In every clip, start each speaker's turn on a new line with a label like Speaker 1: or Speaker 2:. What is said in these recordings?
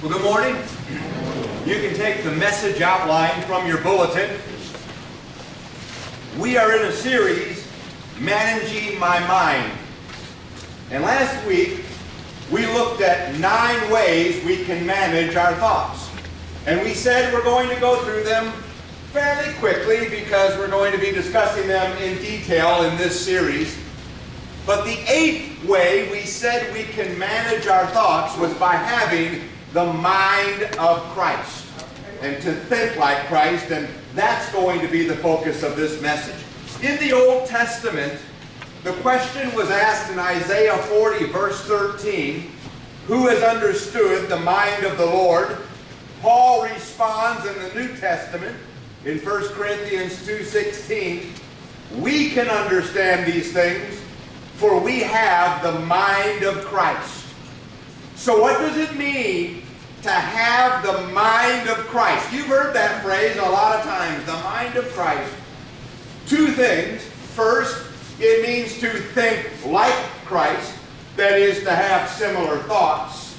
Speaker 1: Well, good morning. You can take the message outline from your bulletin. We are in a series, Managing My Mind. And last week, we looked at 9 ways we can manage our thoughts. And we said we're going to go through them fairly quickly because we're going to be discussing them in detail in this series. But the 8th way we said we can manage our thoughts was by having the mind of Christ and to think like Christ, and that's going to be the focus of this message. In the Old Testament, the question was asked in Isaiah 40 verse 13, who has understood the mind of the Lord? Paul responds in the New Testament in 1 Corinthians 2:16, we can understand these things, for we have the mind of Christ. So what does it mean to have the mind of Christ? You've heard that phrase a lot of times, the mind of Christ. 2 things. First, it means to think like Christ, that is, to have similar thoughts.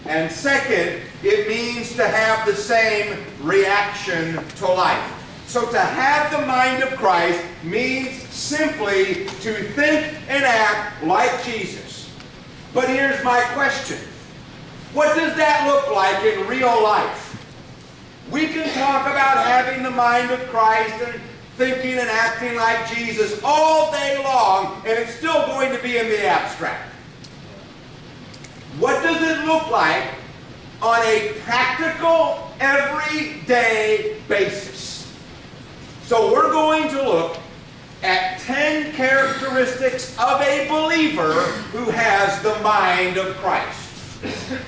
Speaker 1: And second, it means to have the same reaction to life. So to have the mind of Christ means simply to think and act like Jesus. But here's my question. What does that look like in real life? We can talk about having the mind of Christ and thinking and acting like Jesus all day long, and it's still going to be in the abstract. What does it look like on a practical, everyday basis? So we're going to look at 10 characteristics of a believer who has the mind of Christ.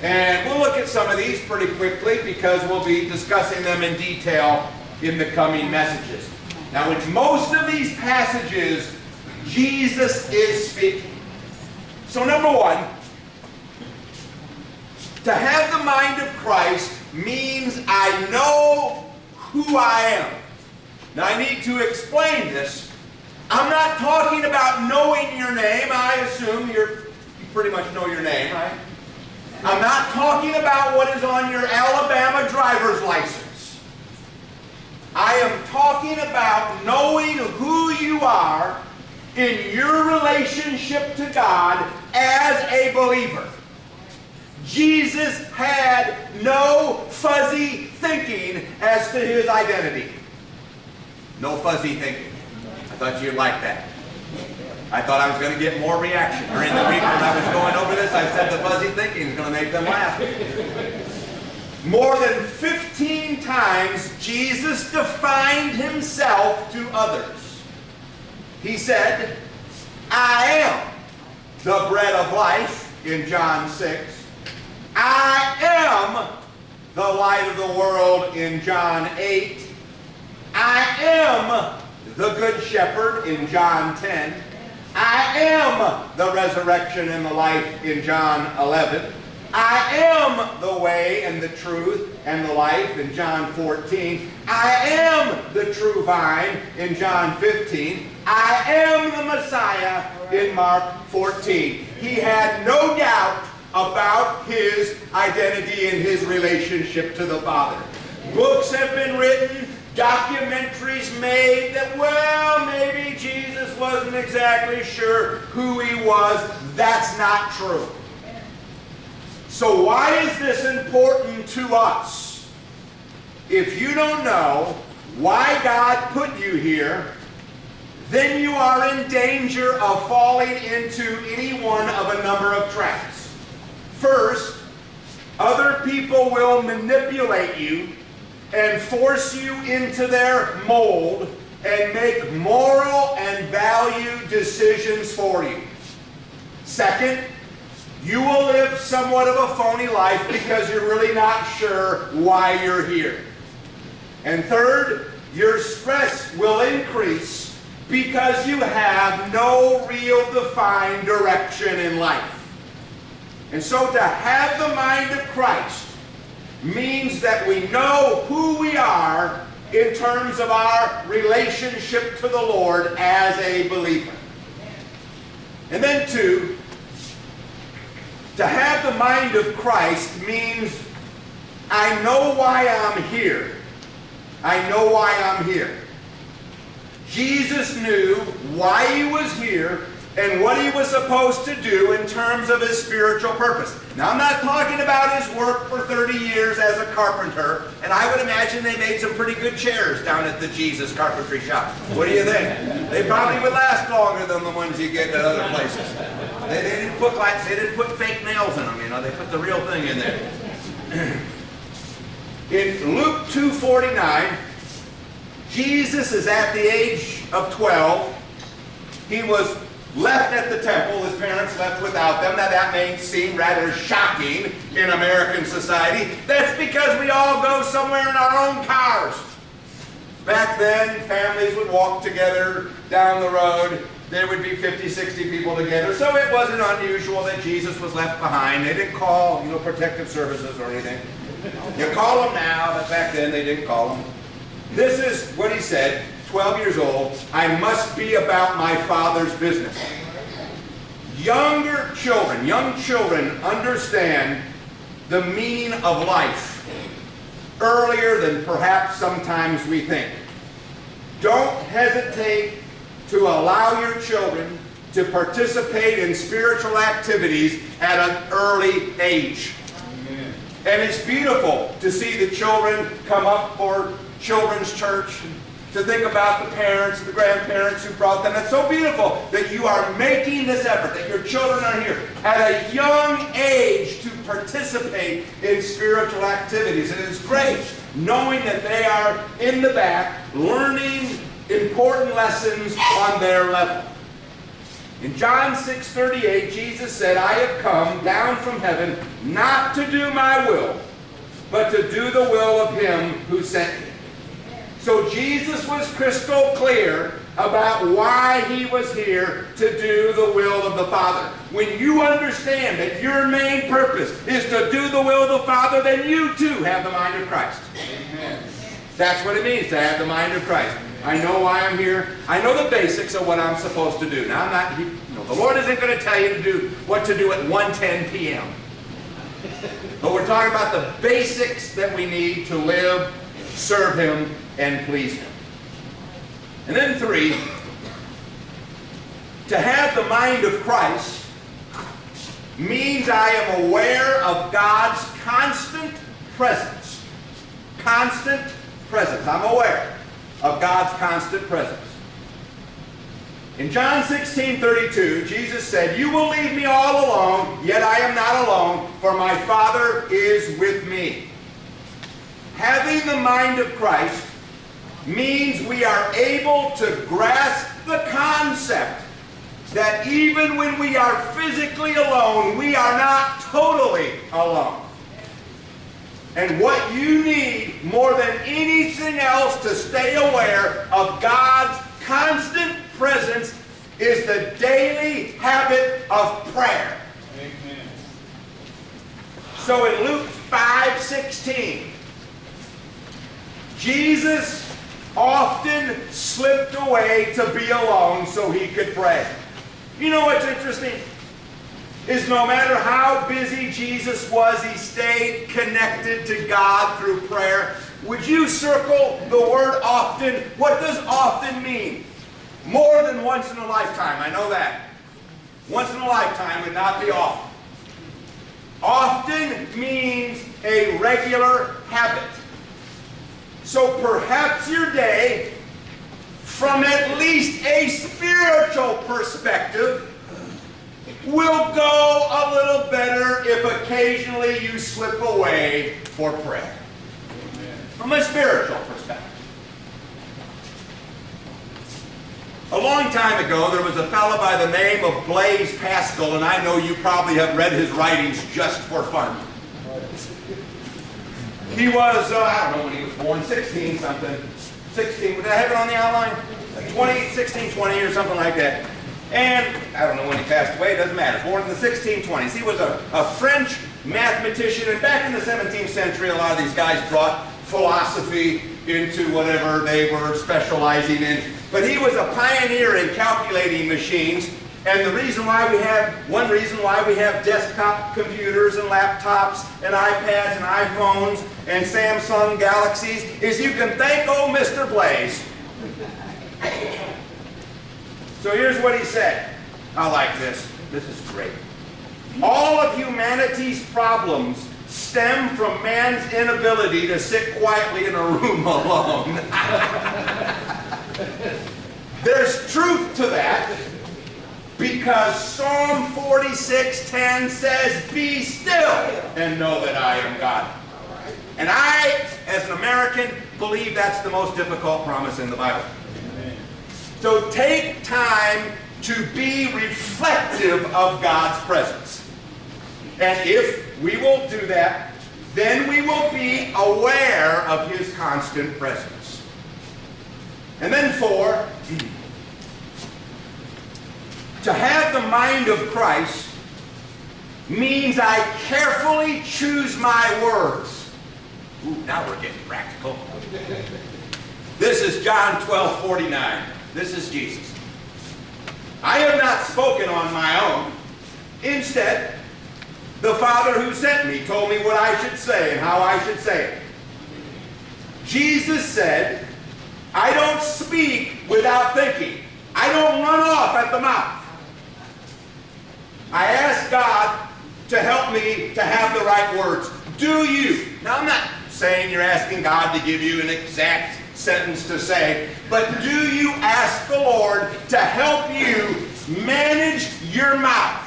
Speaker 1: And we'll look at some of these pretty quickly because we'll be discussing them in detail in the coming messages. Now, in most of these passages, Jesus is speaking. So number 1, to have the mind of Christ means I know who I am. Now, I need to explain this. I'm not talking about knowing your name. I assume you pretty much know your name, right? I'm not talking about what is on your Alabama driver's license. I am talking about knowing who you are in your relationship to God as a believer. Jesus had no fuzzy thinking as to his identity. No fuzzy thinking. I thought you'd like that. I thought I was going to get more reaction. During the week when I was going over this, I said the fuzzy thinking is going to make them laugh. More than 15 times, Jesus defined himself to others. He said, I am the bread of life in John 6. I am the light of the world in John 8. I am the good shepherd in John 10. I am the resurrection and the life in John 11. I am the way and the truth and the life in John 14. I am the true vine in John 15. I am the Messiah in Mark 14. He had no doubt about his identity and his relationship to the Father. Books have been written, documentaries made that, well, maybe Jesus wasn't exactly sure who he was. That's not true. So why is this important to us? If you don't know why God put you here, then you are in danger of falling into any one of a number of traps. First, other people will manipulate you and force you into their mold and make moral and value decisions for you. Second, you will live somewhat of a phony life because you're really not sure why you're here. And third, your stress will increase because you have no real defined direction in life. And so to have the mind of Christ means that we know who we are in terms of our relationship to the Lord as a believer. And then two, to have the mind of Christ means I know why I'm here. I know why I'm here. Jesus knew why he was here and what he was supposed to do in terms of his spiritual purpose. Now, I'm not talking about his work for 30 years as a carpenter, and I would imagine they made some pretty good chairs down at the Jesus carpentry shop. What do you think? They probably would last longer than the ones you get at other places. They didn't put fake nails in them, you know. They put the real thing in there. In Luke 2:49, Jesus is at the age of 12. He was left at the temple. His parents left without them. Now that may seem rather shocking in American society. That's because we all go somewhere in our own cars. Back then, families would walk together down the road. There would be 50, 60 people together. So it wasn't unusual that Jesus was left behind. They didn't call, protective services or anything. You call them now, but back then they didn't call them. This is what he said, 12 years old, I must be about my Father's business. Young children understand the meaning of life earlier than perhaps sometimes we think. Don't hesitate to allow your children to participate in spiritual activities at an early age. Amen. And it's beautiful to see the children come up for children's church, to think about the parents, the grandparents who brought them. It's so beautiful that you are making this effort, that your children are here at a young age to participate in spiritual activities. And it's great knowing that they are in the back learning important lessons on their level. In John 6:38, Jesus said, I have come down from heaven not to do my will, but to do the will of him who sent me. So Jesus was crystal clear about why he was here to do the will of the Father. When you understand that your main purpose is to do the will of the Father, then you too have the mind of Christ. Amen. That's what it means to have the mind of Christ. I know why I'm here. I know the basics of what I'm supposed to do. Now, the Lord isn't going to tell you to do what to do at 1:10 p.m. But we're talking about the basics that we need to live, serve him, and please him. And then 3, to have the mind of Christ means I am aware of God's constant presence. Constant presence. I'm aware of God's constant presence. In John 16:32, Jesus said, you will leave me all alone, yet I am not alone, for my Father is with me. Having the mind of Christ means we are able to grasp the concept that even when we are physically alone, we are not totally alone. And what you need more than anything else to stay aware of God's constant presence is the daily habit of prayer. Amen. So in Luke 5:16, Jesus often slipped away to be alone so he could pray. You know what's interesting? Is no matter how busy Jesus was, he stayed connected to God through prayer. Would you circle the word often? What does often mean? More than once in a lifetime, I know that. Once in a lifetime would not be often. Often means a regular habit. So perhaps your day, from at least a spiritual perspective, will go a little better if occasionally you slip away for prayer. From a spiritual perspective. A long time ago, there was a fellow by the name of Blaise Pascal, and I know you probably have read his writings just for fun. He was, I don't know when he was born, 16 something. 16, did I have it on the outline? Like 16, 20 or something like that. And I don't know when he passed away, it doesn't matter. Born in the 1620s. He was a French mathematician, and back in the 17th century, a lot of these guys brought philosophy into whatever they were specializing in. But he was a pioneer in calculating machines, And one reason why we have desktop computers and laptops and iPads and iPhones and Samsung Galaxies is you can thank old Mr. Blaze. So here's what he said. I like this. This is great. All of humanity's problems stem from man's inability to sit quietly in a room alone. There's truth to that, because Psalm 46:10 says, "Be still and know that I am God." And I, as an American, believe that's the most difficult promise in the Bible. So take time to be reflective of God's presence. And if we will do that, then we will be aware of His constant presence. And then 4, to have the mind of Christ means I carefully choose my words. Ooh, now we're getting practical. This is John 12:49. This is Jesus. I have not spoken on my own. Instead, the Father who sent me told me what I should say and how I should say it. Jesus said, I don't speak without thinking. I don't run off at the mouth. I ask God to help me to have the right words. Do you? Now, I'm not saying you're asking God to give you an exact sentence to say, but do you ask the Lord to help you manage your mouth?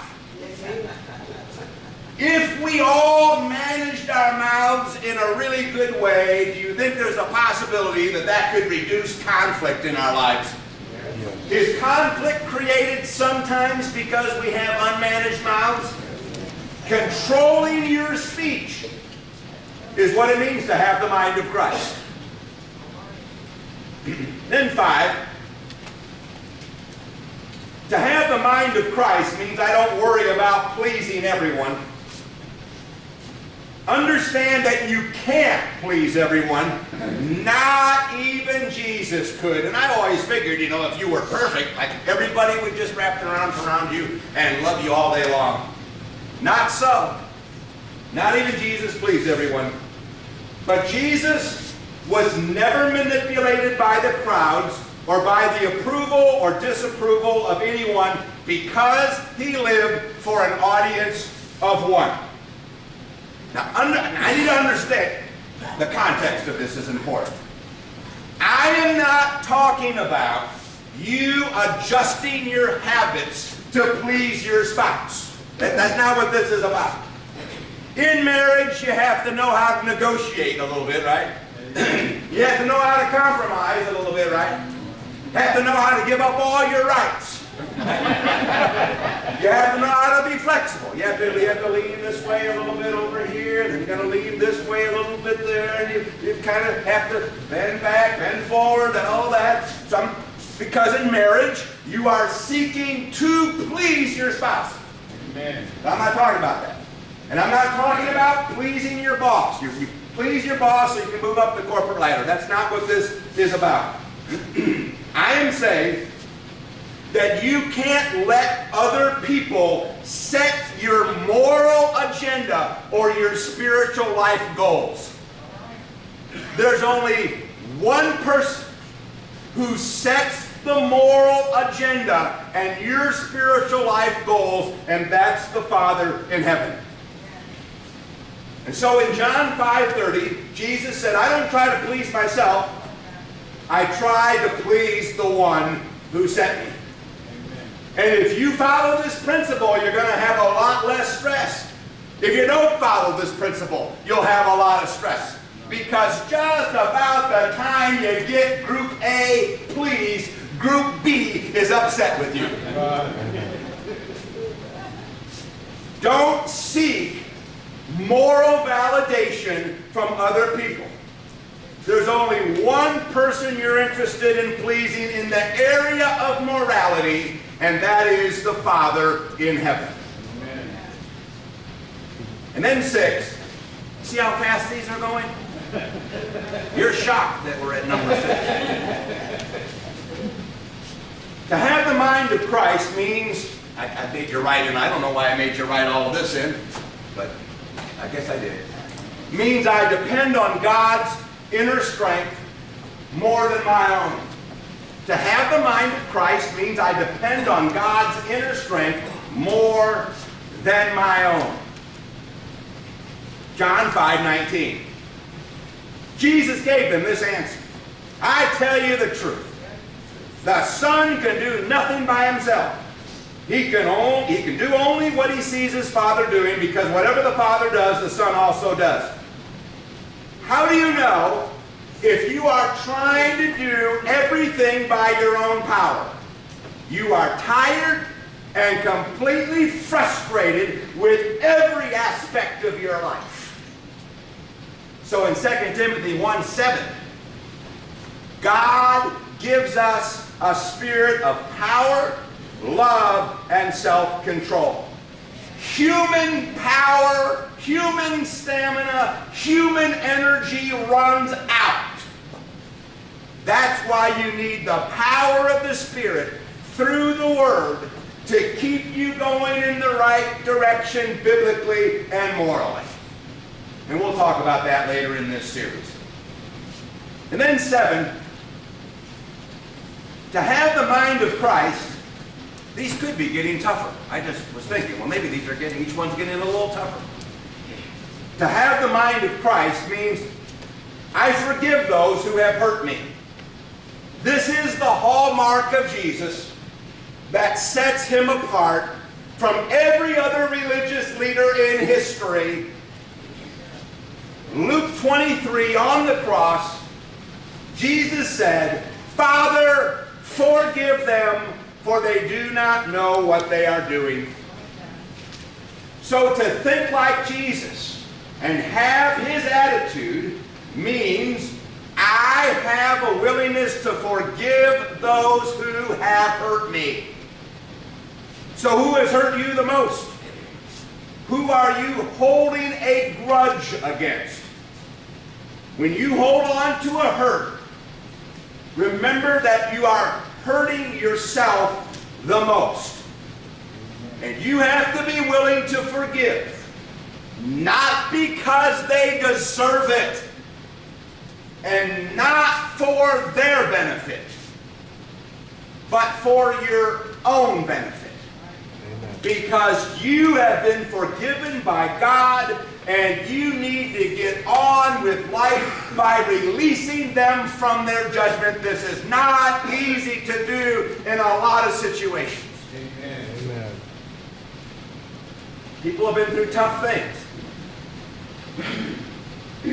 Speaker 1: If we all managed our mouths in a really good way, do you think there's a possibility that that could reduce conflict in our lives? Is conflict created sometimes because we have unmanaged mouths? Controlling your speech is what it means to have the mind of Christ. Then 5, to have the mind of Christ means I don't worry about pleasing everyone. Understand that you can't please everyone. Not even Jesus could. And I always figured, you know, if you were perfect, like everybody would just wrap around you and love you all day long. Not so. Not even Jesus pleased everyone. But Jesus was never manipulated by the crowds or by the approval or disapproval of anyone, because he lived for an audience of one. Now, I need to understand the context of this is important. I am not talking about you adjusting your habits to please your spouse. That's not what this is about. In marriage, you have to know how to negotiate a little bit, right? You have to know how to compromise a little bit, right? You have to know how to give up all your rights. You have to know how to be flexible. You have to lean this way a little bit over here, then you're going to lean this way a little bit there, and you kind of have to bend back, bend forward, and all that. Because in marriage, you are seeking to please your spouse. Amen. I'm not talking about that. And I'm not talking about pleasing your boss. You please your boss so you can move up the corporate ladder. That's not what this is about. I am saying that you can't let other people set your moral agenda or your spiritual life goals. There's only one person who sets the moral agenda and your spiritual life goals, and that's the Father in heaven. And so in John 5:30, Jesus said, I don't try to please myself. I try to please the one who sent me. And if you follow this principle, you're going to have a lot less stress. If you don't follow this principle, you'll have a lot of stress. Because just about the time you get Group A pleased, Group B is upset with you. Don't seek moral validation from other people. There's only one person you're interested in pleasing in the area of morality, and that is the Father in heaven. Amen. And then 6. See how fast these are going? You're shocked that we're at number 6. To have the mind of Christ means I made you write in. I don't know why I made you write all of this in, but I guess I did. Means I depend on God's inner strength more than my own. To have the mind of Christ means I depend on God's inner strength more than my own. John 5:19. Jesus gave them this answer. I tell you the truth. The Son can do nothing by himself. He can do only what he sees his Father doing, because whatever the Father does, the Son also does. How do you know if you are trying to do everything by your own power? You are tired and completely frustrated with every aspect of your life. So in 2 Timothy 1:7, God gives us a spirit of power, love, and self-control. Human power, human stamina, human energy runs out. That's why you need the power of the Spirit through the Word to keep you going in the right direction biblically and morally. And we'll talk about that later in this series. And then 7, to have the mind of Christ. These could be getting tougher. I just was thinking, well, maybe each one's getting a little tougher. To have the mind of Christ means I forgive those who have hurt me. This is the hallmark of Jesus that sets him apart from every other religious leader in history. Luke 23, on the cross, Jesus said, Father, forgive them, for they do not know what they are doing. So to think like Jesus and have his attitude means I have a willingness to forgive those who have hurt me. So who has hurt you the most? Who are you holding a grudge against? When you hold on to a hurt, remember that you are hurting yourself the most. And you have to be willing to forgive. Not because they deserve it. And not for their benefit. But for your own benefit. Amen. Because you have been forgiven by God, and you need to get on with life by releasing them from their judgment. This is not easy to do in a lot of situations. Amen. Amen. People have been through tough things.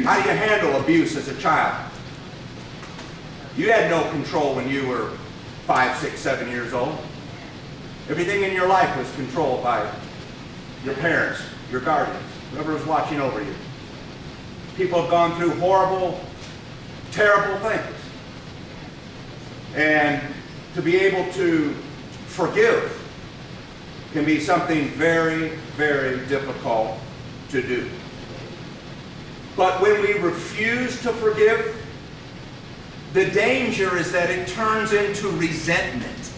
Speaker 1: How do you handle abuse as a child? You had no control when you were 5, 6, 7 years old. Everything in your life was controlled by your parents, your guardians, whoever was watching over you. People have gone through horrible, terrible things. And to be able to forgive can be something very, very difficult to do. But when we refuse to forgive, the danger is that it turns into resentment.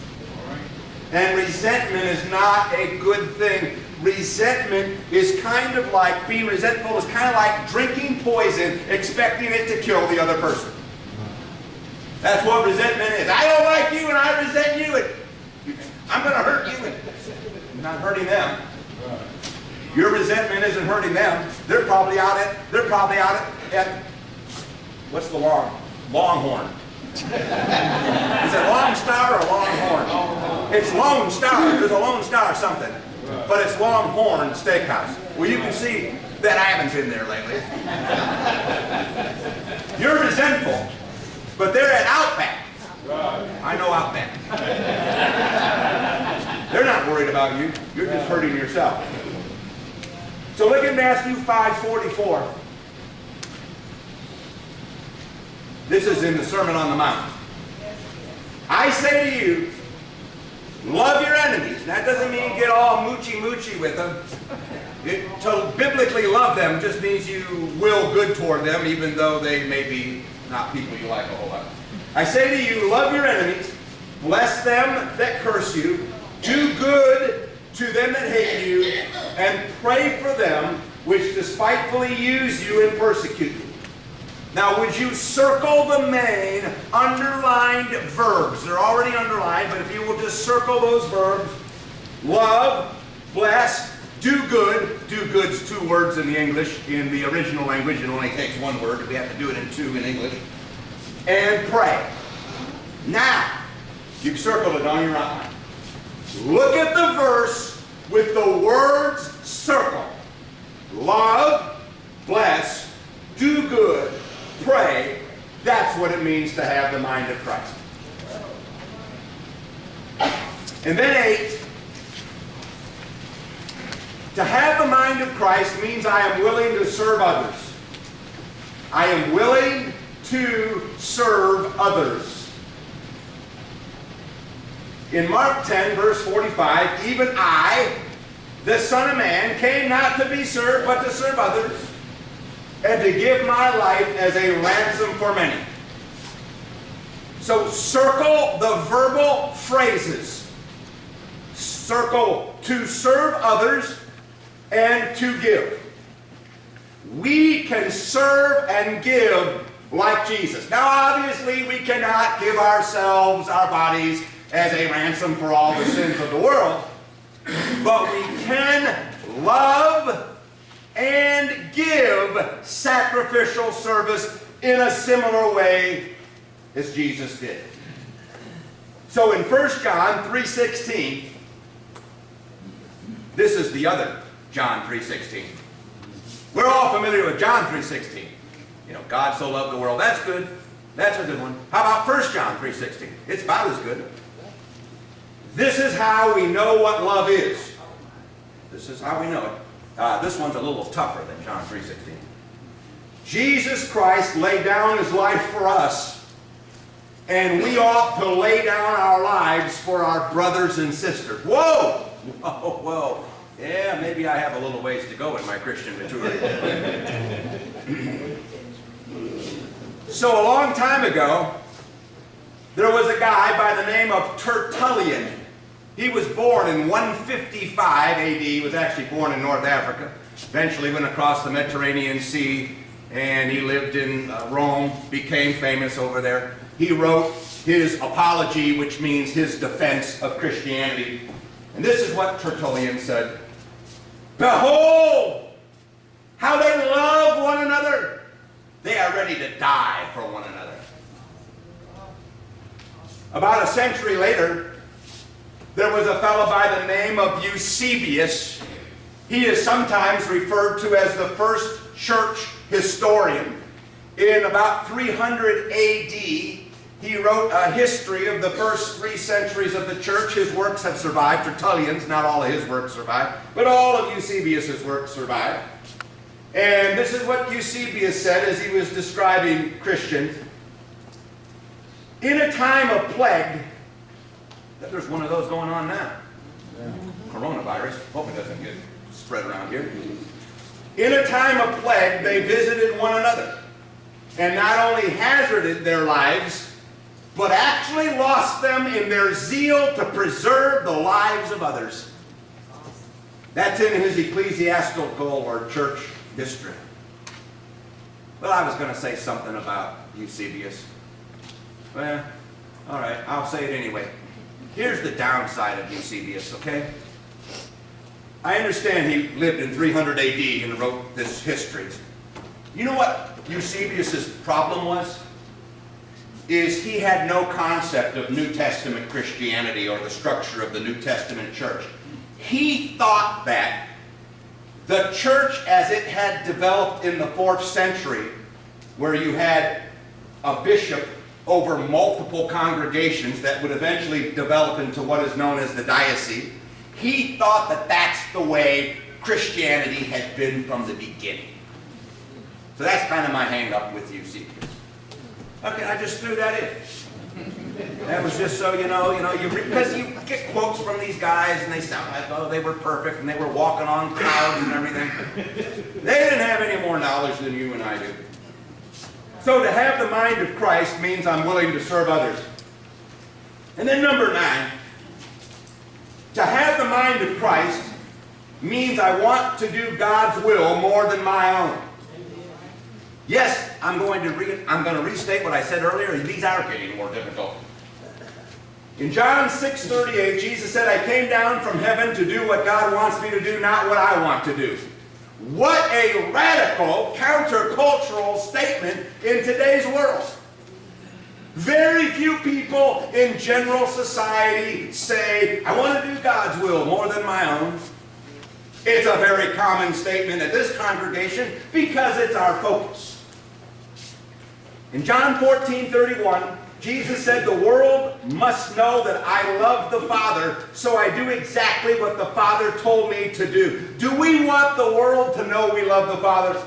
Speaker 1: And resentment is not a good thing. Resentment is kind of like, being resentful is kind of like drinking poison, expecting it to kill the other person. That's what resentment is. I don't like you and I resent you, and I'm going to hurt you, and I'm not hurting them. Your resentment isn't hurting them. They're probably out at what's the Longhorn. Is it Long Star or Longhorn? It's Lone Star. There's a Lone Star something. But it's Longhorn Steakhouse. Well, you can see that I haven't been there lately. You're resentful, but they're at Outback. I know Outback. They're not worried about you. You're just hurting yourself. So look at Matthew 5:44. This is in the Sermon on the Mount. I say to you, love your enemies. That doesn't mean get all moochy-moochy with them. To biblically love them just means you will good toward them, even though they may be not people you like a whole lot. I say to you, love your enemies, bless them that curse you, do good to them that hate you, and pray for them which despitefully use you and persecute you. Now, would you circle the main underlined verbs? They're already underlined, but if you will just circle those verbs: love, bless, do good. Do good's 2 words in the English. In the original language, it only takes 1 word. We have to do it in 2 in English. And pray. Now, you've circled it on your outline. Look at the verse with the words circled. Love, bless, do good, pray. That's what it means to have the mind of Christ. And then 8. To have the mind of Christ means I am willing to serve others. I am willing to serve others. In Mark 10, verse 45, even I, the Son of Man, came not to be served, but to serve others, and to give my life as a ransom for many. So circle the verbal phrases. Circle to serve others and to give. We can serve and give like Jesus. Now, obviously, we cannot give ourselves, our bodies, as a ransom for all the sins of the world, but we can love and give sacrificial service in a similar way as Jesus did. So in 1 John 3:16, this is the other John 3:16. We're all familiar with John 3:16. You know, God so loved the world. That's good. That's a good one. How about 1 John 3:16? It's about as good. This is how we know what love is. This is how we know it. This one's a little tougher than John 3:16. Jesus Christ laid down his life for us, and we ought to lay down our lives for our brothers and sisters. Whoa! Whoa, whoa. Yeah, maybe I have a little ways to go in my Christian maturity. So a long time ago, there was a guy by the name of Tertullian. He was born in 155 AD. He was actually born in North Africa. Eventually went across the Mediterranean Sea, and he lived in Rome, became famous over there. He wrote his Apology, which means his defense of Christianity. And this is what Tertullian said: "Behold, how they love one another. They are ready to die for one another." About a century later, there was a fellow by the name of Eusebius. He is sometimes referred to as the first church historian. In about 300 AD, he wrote a history of the first 3 centuries of the church. His works have survived. Tertullian's, not all of his works survived, but all of Eusebius's works survived. And this is what Eusebius said as he was describing Christians. In a time of plague, there's one of those going on now. Coronavirus. Hope it doesn't get spread around here. In a time of plague, they visited one another, and not only hazarded their lives, but actually lost them in their zeal to preserve the lives of others. That's in his ecclesiastical or church history. But I was going to say something about Eusebius. Well, all right, I'll say it anyway. Here's the downside of Eusebius, okay? I understand he lived in 300 AD and wrote this history. You know what Eusebius's problem was? Is he had no concept of New Testament Christianity or the structure of the New Testament church. He thought that the church as it had developed in the 4th century, where you had a bishop over multiple congregations that would eventually develop into what is known as the diocese, he thought that that's the way Christianity had been from the beginning. So that's kind of my hang-up with Eusebius. Okay, I just threw that in. That was just so you know, because you get quotes from these guys and they sound like, oh, they were perfect and they were walking on clouds and everything. They didn't have any more knowledge than you and I do. So to have the mind of Christ means I'm willing to serve others. And then number 9, to have the mind mind of Christ means I want to do God's will more than my own. Yes, I'm going to restate what I said earlier. These are getting more difficult. In John 6:38, Jesus said, I came down from heaven to do what God wants me to do, not what I want to do. What a radical, countercultural statement in today's world. Very few people in general society say, I want to do God's will more than my own. It's a very common statement at this congregation because it's our focus. In John 14:31, Jesus said, the world must know that I love the Father, so I do exactly what the Father told me to do. Do we want the world to know we love the Father?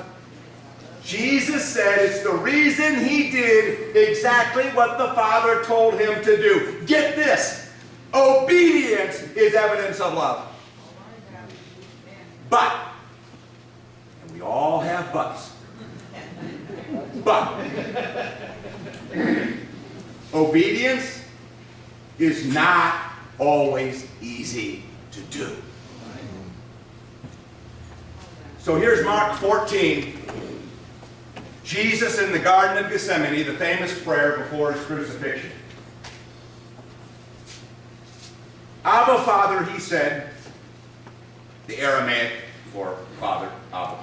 Speaker 1: Jesus said it's the reason he did exactly what the Father told him to do. Get this. Obedience is evidence of love. But, and we all have buts, but obedience is not always easy to do. So here's Mark 14. Jesus in the Garden of Gethsemane, the famous prayer before his crucifixion. Abba, Father, he said, the Aramaic for Father, Abba,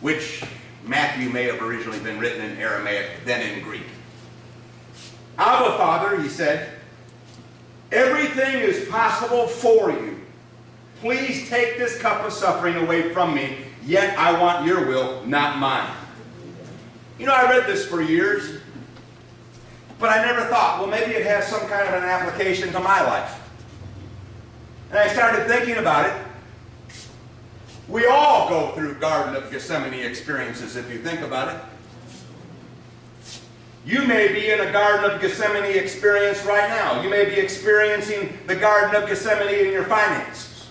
Speaker 1: which Matthew may have originally been written in Aramaic, then in Greek. Abba, Father, he said, everything is possible for you. Please take this cup of suffering away from me, yet I want your will, not mine. You know, I read this for years, but I never thought, well, maybe it has some kind of an application to my life. And I started thinking about it. We all go through Garden of Gethsemane experiences, if you think about it. You may be in a Garden of Gethsemane experience right now. You may be experiencing the Garden of Gethsemane in your finances.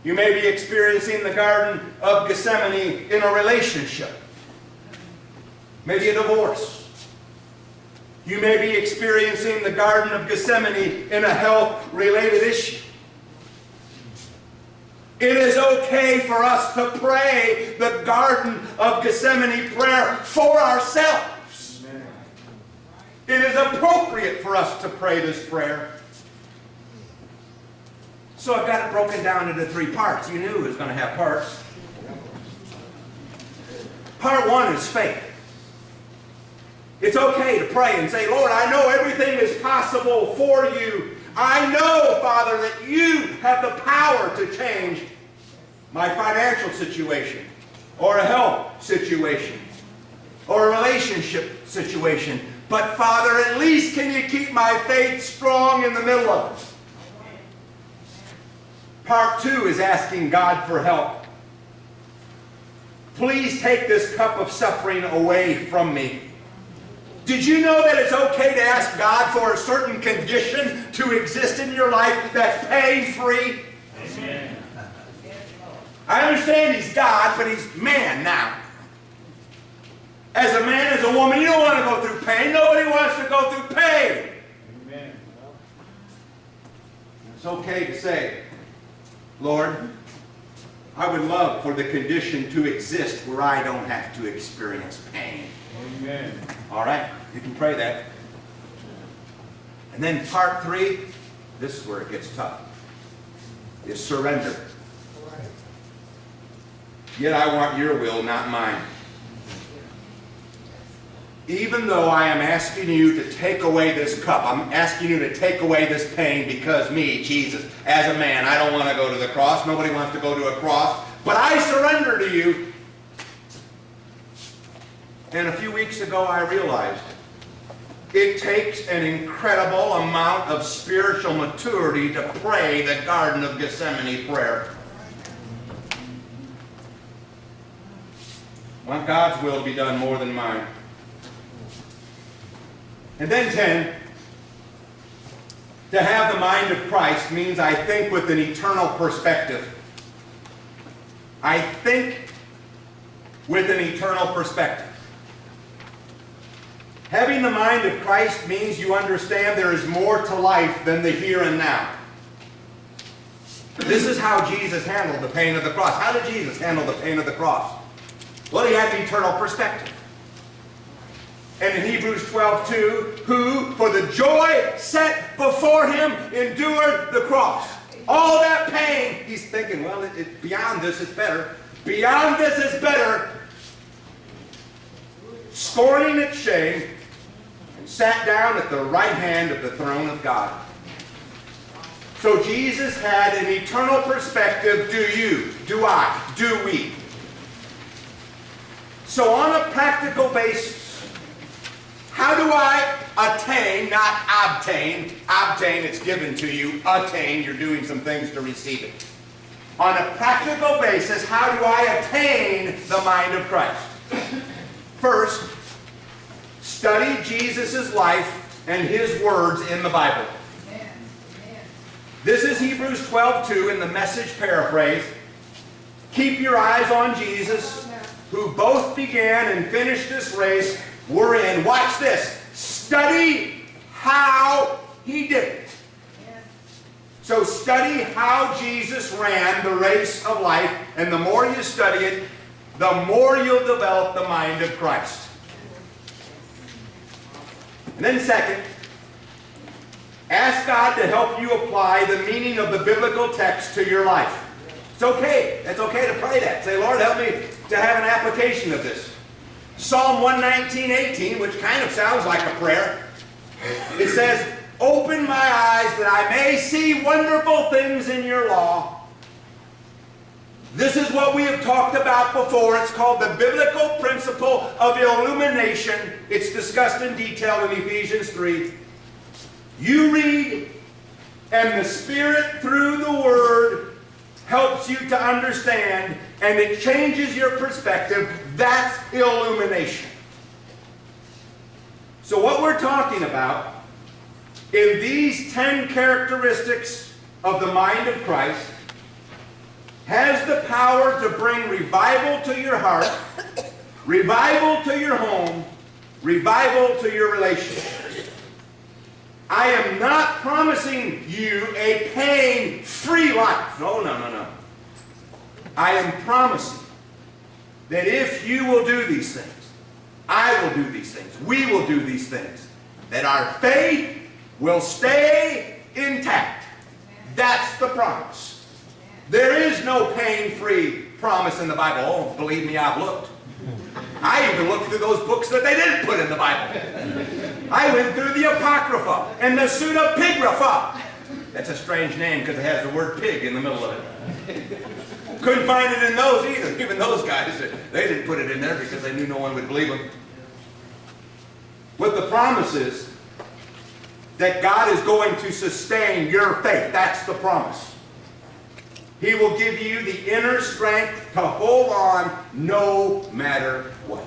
Speaker 1: You may be experiencing the Garden of Gethsemane in a relationship. Maybe a divorce. You may be experiencing the Garden of Gethsemane in a health-related issue. It is okay for us to pray the Garden of Gethsemane prayer for ourselves. Amen. It is appropriate for us to pray this prayer. So I've got it broken down into 3 parts. You knew it was going to have parts. Part 1 is faith. It's okay to pray and say, Lord, I know everything is possible for you. I know, Father, that you have the power to change my financial situation, or a health situation, or a relationship situation. But, Father, at least can you keep my faith strong in the middle of it? Part 2 is asking God for help. Please take this cup of suffering away from me. Did you know that it's okay to ask God for a certain condition to exist in your life that's pain-free? Amen. I understand he's God, but he's man now. As a man, as a woman, you don't want to go through pain. Nobody wants to go through pain. Amen. It's okay to say, Lord, I would love for the condition to exist where I don't have to experience pain. Amen. All right, you can pray that. And then part 3, this is where it gets tough, is surrender. Yet I want your will, not mine. Even though I am asking you to take away this cup, I'm asking you to take away this pain because me, Jesus, as a man, I don't want to go to the cross. Nobody wants to go to a cross. But I surrender to you. And a few weeks ago I realized it takes an incredible amount of spiritual maturity to pray the Garden of Gethsemane prayer. I want God's will to be done more than mine. And then 10, to have the mind of Christ means I think with an eternal perspective. I think with an eternal perspective. Having the mind of Christ means you understand there is more to life than the here and now. This is how Jesus handled the pain of the cross. How did Jesus handle the pain of the cross? Well, he had an eternal perspective. And in Hebrews 12:2, who, for the joy set before him, endured the cross. All that pain, he's thinking, well, beyond this is better. Beyond this is better. Scorning its shame, and sat down at the right hand of the throne of God. So Jesus had an eternal perspective. Do you? Do I? Do we? So on a practical basis, how do I attain, not obtain? Obtain, it's given to you. Attain, you're doing some things to receive it. On a practical basis, how do I attain the mind of Christ? First, study Jesus' life and his words in the Bible. This is Hebrews 12:2 in the Message paraphrase. Keep your eyes on Jesus, who both began and finished this race we're in. Watch this. Study how he did it. So study how Jesus ran the race of life, and the more you study it, the more you'll develop the mind of Christ. And then second, ask God to help you apply the meaning of the biblical text to your life. It's okay. It's okay to pray that. Say, Lord, help me to have an application of this. Psalm 119:18, which kind of sounds like a prayer. It says, open my eyes that I may see wonderful things in your law. This is what we have talked about before. It's called the biblical principle of illumination. It's discussed in detail in Ephesians 3. You read, and the Spirit through the Word helps you to understand, and it changes your perspective. That's illumination. So what we're talking about in these 10 characteristics of the mind of Christ has the power to bring revival to your heart, revival to your home, revival to your relationships. I am not promising you a pain-free life. No. I am promising that if you will do these things, I will do these things, we will do these things, that our faith will stay intact. That's the promise. There is no pain-free promise in the Bible. Oh, believe me, I've looked. I even looked through those books that they didn't put in the Bible. I went through the Apocrypha and the Pseudepigrapha. That's a strange name because it has the word pig in the middle of it. Couldn't find it in those either. Even those guys, they didn't put it in there because they knew no one would believe them. What the promise is that God is going to sustain your faith. That's the promise. He will give you the inner strength to hold on no matter what.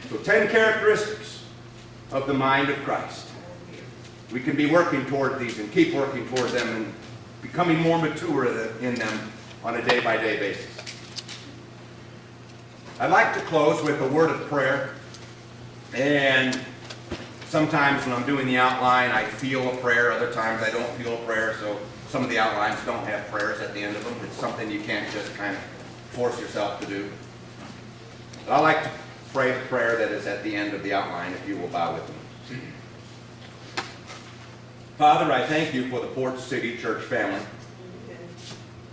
Speaker 1: So 10 characteristics of the mind of Christ. We can be working toward these and keep working toward them and becoming more mature in them on a day-by-day basis. I'd like to close with a word of prayer. And sometimes when I'm doing the outline, I feel a prayer. Other times I don't feel a prayer. So some of the outlines don't have prayers at the end of them. It's something you can't just kind of force yourself to do. But I like to pray the prayer that is at the end of the outline, if you will bow with me. Father, I thank you for the Port City Church family.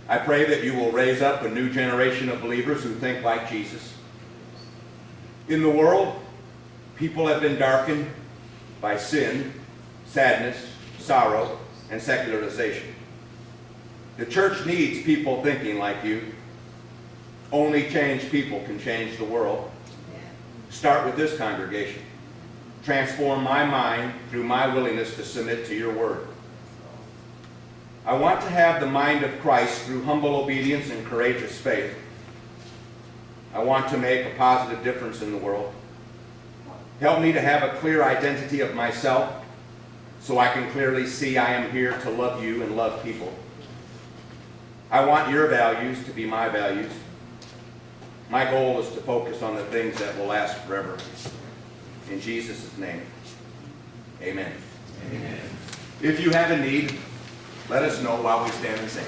Speaker 1: I pray that you will raise up a new generation of believers who think like Jesus. In the world, people have been darkened by sin, sadness, sorrow, and secularization. The church needs people thinking like you. Only changed people can change the world. Start with this congregation. Transform my mind through my willingness to submit to your word. I want to have the mind of Christ through humble obedience and courageous faith. I want to make a positive difference in the world. Help me to have a clear identity of myself so I can clearly see I am here to love you and love people. I want your values to be my values. My goal is to focus on the things that will last forever. In Jesus' name, amen.
Speaker 2: Amen.
Speaker 1: If you have a need, Let us know while we stand and sing.